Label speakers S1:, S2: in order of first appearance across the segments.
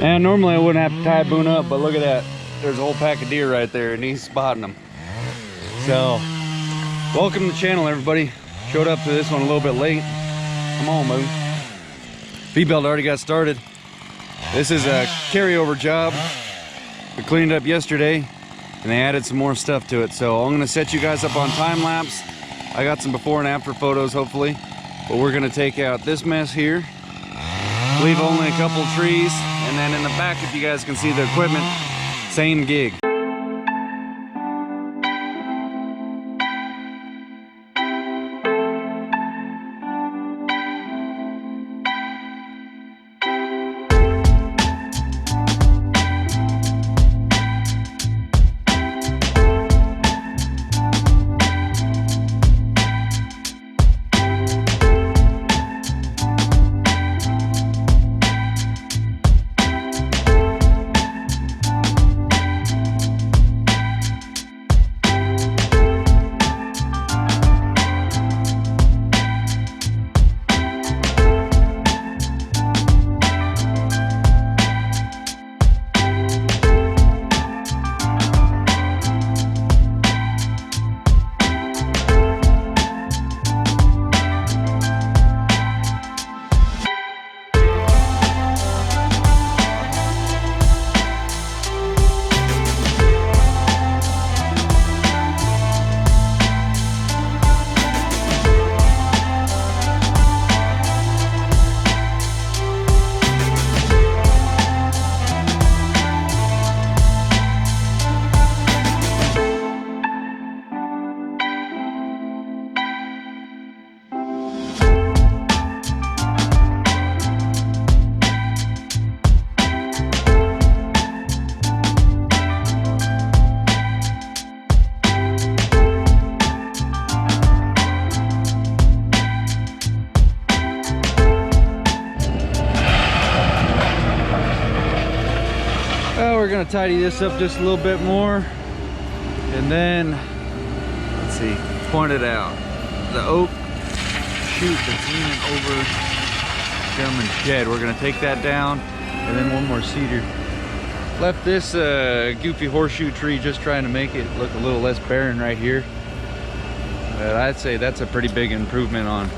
S1: And normally I wouldn't have to tie Boone up, but look at that. There's a whole pack of deer right there and he's spotting them. So, welcome to the channel, everybody. Showed up to this one a little bit late. Come on, Boone. Feed belt already got started. This is a carryover job. We cleaned it up yesterday and they added some more stuff to it. So I'm gonna set you guys up on time lapse. I got some before and after photos, hopefully. But we're gonna take out this mess here. Leave only a couple trees, and then in the back, if you guys can see the equipment, same gig. We're gonna tidy this up just a little bit more, and then let's see, point it out. The oak shoot that's leaning over gentleman's shed, we're gonna take that down, and then one more cedar. Left this goofy horseshoe tree just trying to make it look a little less barren right here, but I'd say that's a pretty big improvement on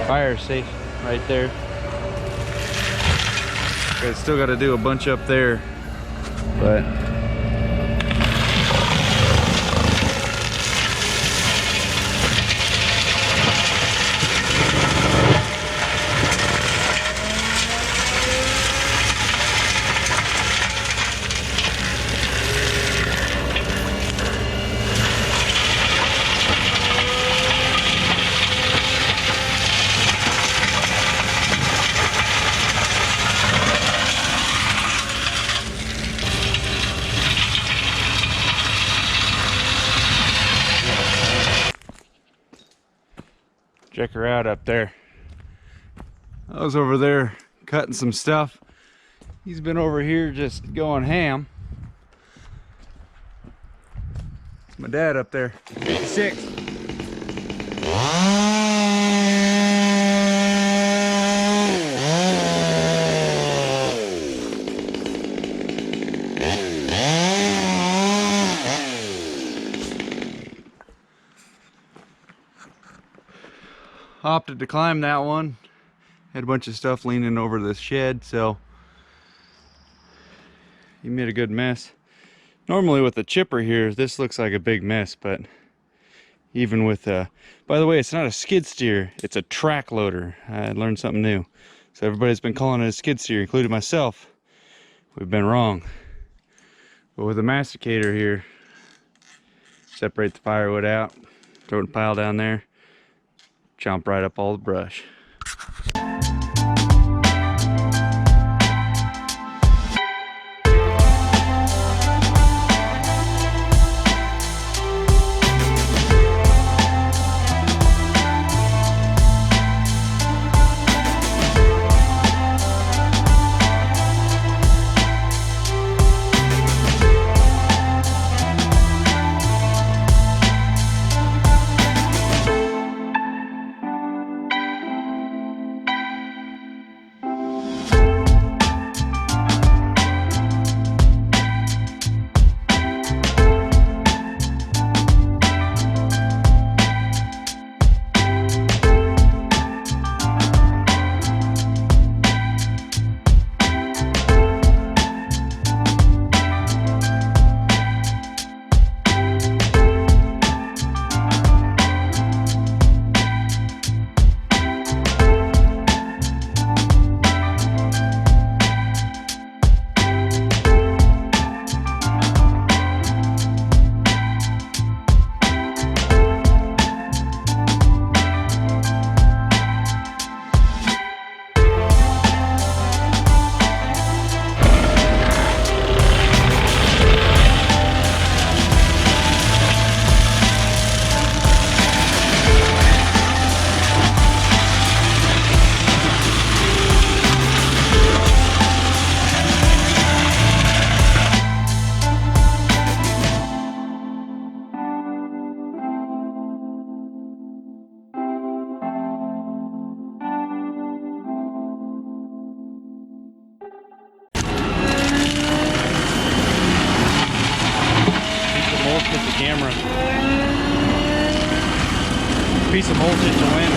S1: fire safe right there. I still got to do a bunch up there, but check her out up there. I was over there cutting some stuff. He's been over here just going ham. It's my dad up there, 56. Opted to climb that one. Had a bunch of stuff leaning over this shed, so he made a good mess. Normally with the chipper here, this looks like a big mess, but even with by the way, it's not a skid steer, it's a track loader. I learned something new. So everybody's been calling it a skid steer, including myself. We've been wrong. But with a masticator here, separate the firewood out, throw it in a pile down there, chomp right up all the brush. piece of mulch in the wind.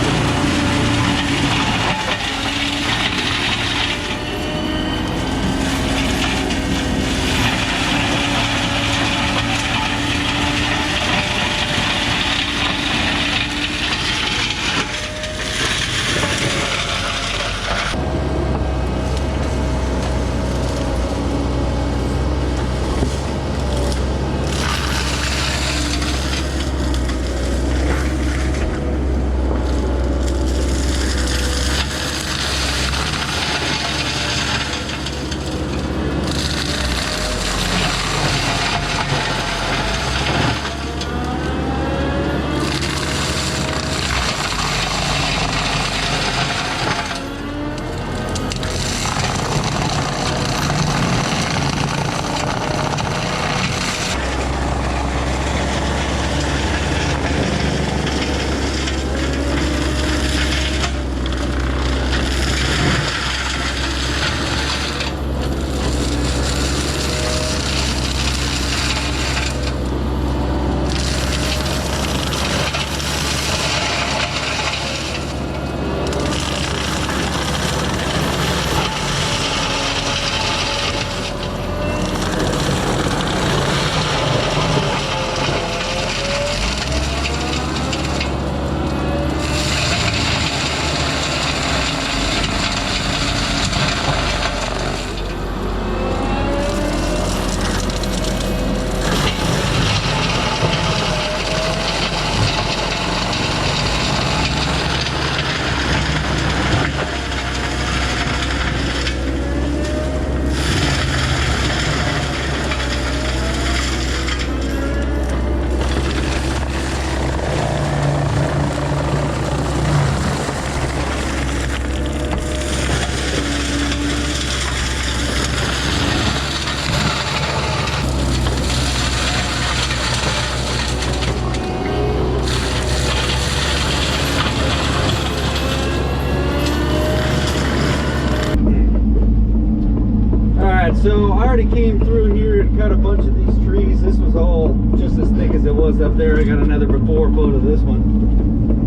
S1: So I already came through here and cut a bunch of these trees. This was all just as thick as it was up there. I got another before photo of this one.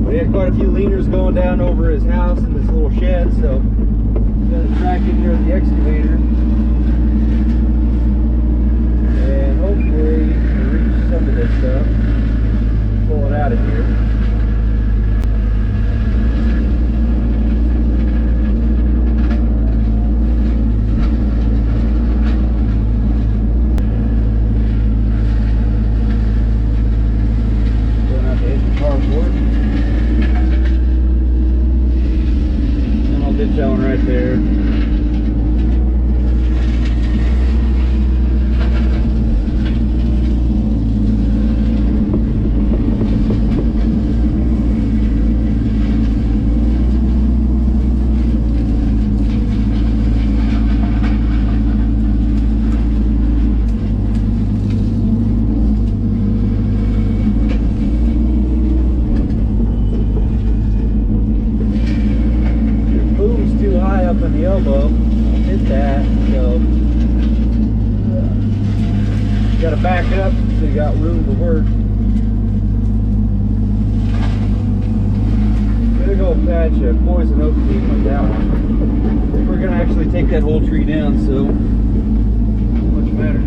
S1: But he had quite a few leaners going down over his house in this little shed, so got a track in here with the excavator. And hopefully we'll reach some of this stuff. Pull it out of here. That one right there. Up in the elbow, hit that, so you gotta back up so you got room to work. Big old patch of poison oak beam like that one. We're gonna actually take that whole tree down, so much better.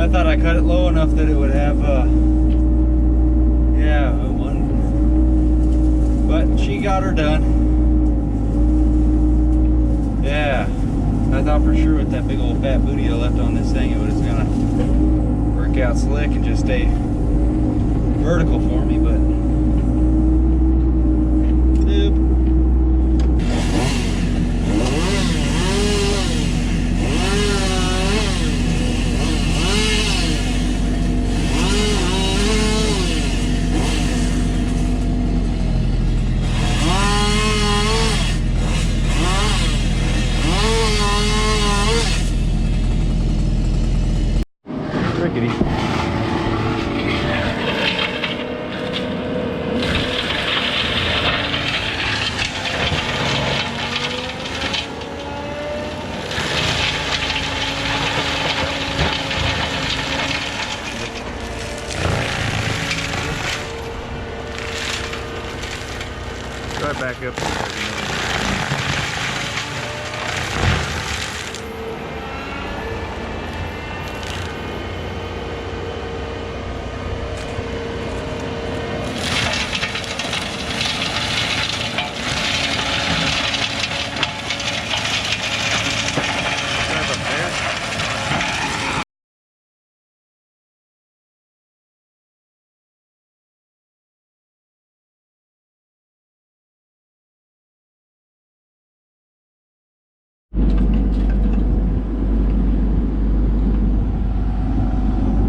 S1: I thought I cut it low enough that it would have, yeah, one. But she got her done. Yeah, I thought for sure with that big old fat booty I left on this thing, it was gonna work out slick and just stay vertical for me, but nope. Rickety. Right back up.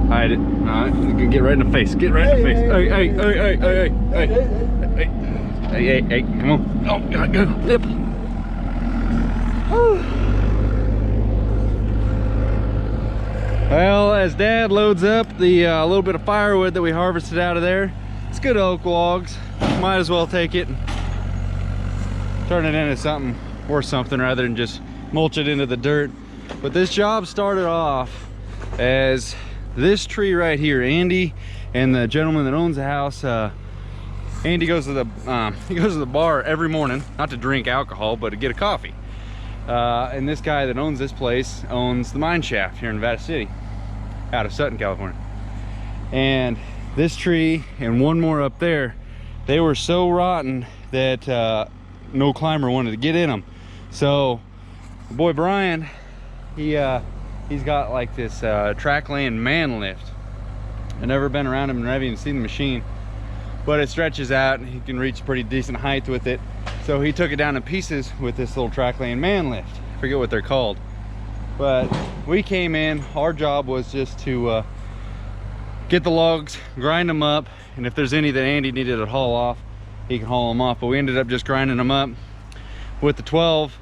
S1: Hide it. Alright, get right in the face. Get right in the face. Hey, hey, hey, hey, hey, hey, hey, hey, hey, hey, come on. Oh, God, go. Yep. Well, as Dad loads up the little bit of firewood that we harvested out of there, it's good oak logs. Might as well take it and turn it into something or something rather than just mulch it into the dirt. But this job started off as this tree right here. Andy and the gentleman that owns the house, Andy goes to the bar every morning, not to drink alcohol but to get a coffee, and this guy that owns this place owns the mine shaft here in Nevada City out of Sutton, California. And this tree and one more up there, they were so rotten that no climber wanted to get in them. So the boy Brian, he's got like this trackland man lift. I've never been around him and never even seen the machine, but it stretches out and he can reach pretty decent height with it. So he took it down in pieces with this little trackland man lift. I forget what they're called. But we came in, our job was just to get the logs, grind them up, and if there's any that Andy needed to haul off, he can haul them off. But we ended up just grinding them up with the 12.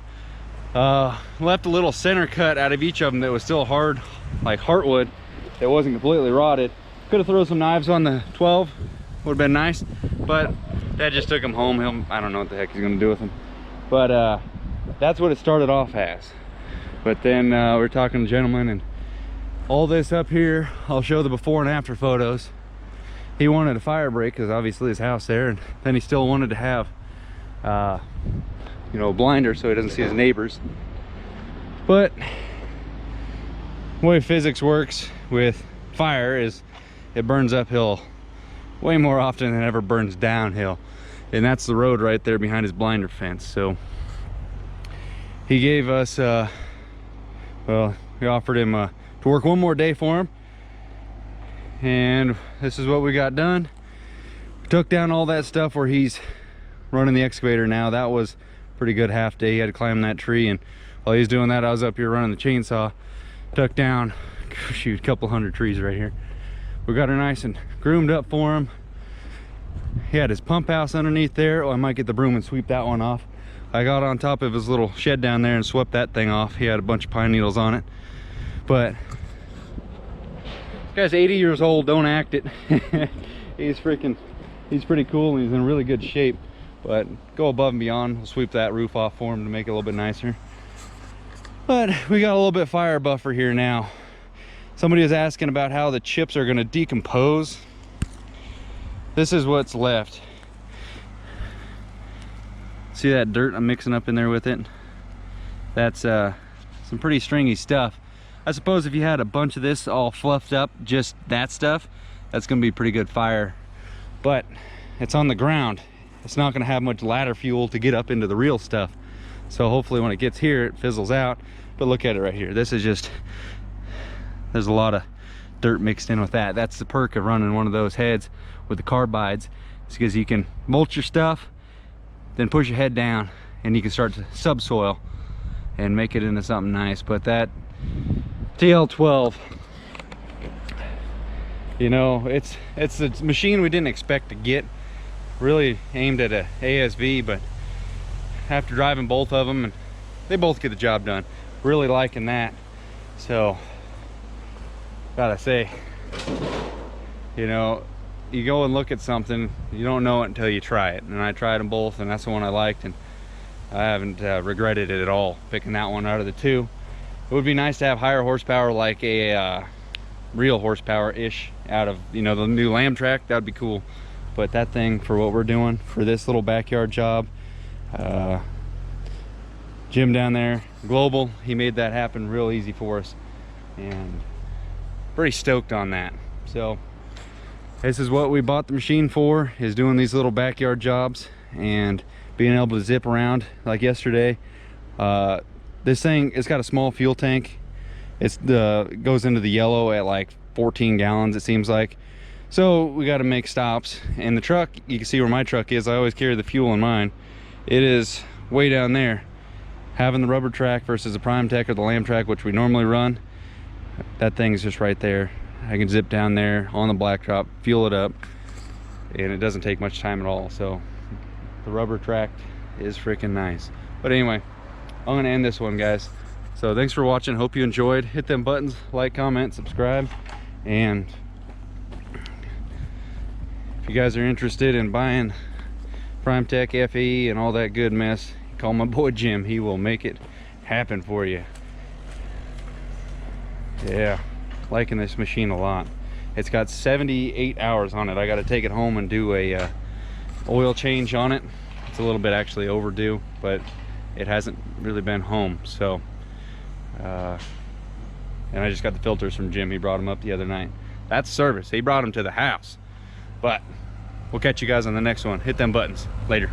S1: Left a little center cut out of each of them that was still hard, like heartwood, that wasn't completely rotted. Could have thrown some knives on the 12, would have been nice, but Dad just took them home. I don't know what the heck he's gonna do with them, but that's what it started off as. But then we're talking to the gentleman, and all this up here, I'll show the before and after photos. He wanted a fire break because obviously his house there, and then he still wanted to have you know, a blinder so he doesn't see his neighbors. But the way physics works with fire is it burns uphill way more often than it ever burns downhill, and that's the road right there behind his blinder fence. So he gave us well, we offered him to work one more day for him, and this is what we got done. We took down all that stuff where he's running the excavator now. That was pretty good half day. He had to climb that tree, and while he was doing that, I was up here running the chainsaw. Took down, shoot, a couple hundred trees right here. We got her nice and groomed up for him. He had his pump house underneath there. Oh, I might get the broom and sweep that one off. I got on top of his little shed down there and swept that thing off. He had a bunch of pine needles on it. But this guy's 80 years old, don't act it. he's pretty cool, and he's in really good shape. But go above and beyond. We'll sweep that roof off for him to make it a little bit nicer. But we got a little bit fire buffer here now. Somebody was asking about how the chips are going to decompose. This is what's left. See that dirt I'm mixing up in there with it? That's some pretty stringy stuff. I suppose if you had a bunch of this all fluffed up, just that stuff, that's gonna be pretty good fire. But it's on the ground. It's not gonna have much ladder fuel to get up into the real stuff. So hopefully when it gets here, it fizzles out. But look at it right here. This is just, there's a lot of dirt mixed in with that. That's the perk of running one of those heads with the carbides. It's because you can mulch your stuff, then push your head down, and you can start to subsoil and make it into something nice. But that TL12, you know, it's a machine we didn't expect to get. Really aimed at a ASV, but after driving both of them, and they both get the job done. Really liking that. So gotta say, you know, you go and look at something, you don't know it until you try it. And I tried them both, and that's the one I liked, and I haven't regretted it at all picking that one out of the two. It would be nice to have higher horsepower, like a real horsepower-ish out of, you know, the new Lamb track. That would be cool. But that thing, for what we're doing for this little backyard job, Jim down there, Global, he made that happen real easy for us, and pretty stoked on that. So this is what we bought the machine for, is doing these little backyard jobs and being able to zip around like yesterday. This thing, it's got a small fuel tank. It goes into the yellow at like 14 gallons, it seems like. So we got to make stops, and the truck, you can see where my truck is. I always carry the fuel in mine. It is way down there. Having the rubber track versus the Prime Tech or the Lamb track, which we normally run, that thing's just right there. I can zip down there on the blacktop, fuel it up, and it doesn't take much time at all. So the rubber track is freaking nice. But anyway, I'm gonna end this one, guys. So thanks for watching. Hope you enjoyed. Hit them buttons, like, comment, subscribe, and if you guys are interested in buying Prime Tech FE and all that good mess, call my boy Jim. He will make it happen for you. Yeah, liking this machine a lot. It's got 78 hours on it. I got to take it home and do a oil change on it. It's a little bit actually overdue, but it hasn't really been home. So and I just got the filters from Jim. He brought them up the other night. That's service. He brought them to the house. But we'll catch you guys on the next one. Hit them buttons. Later.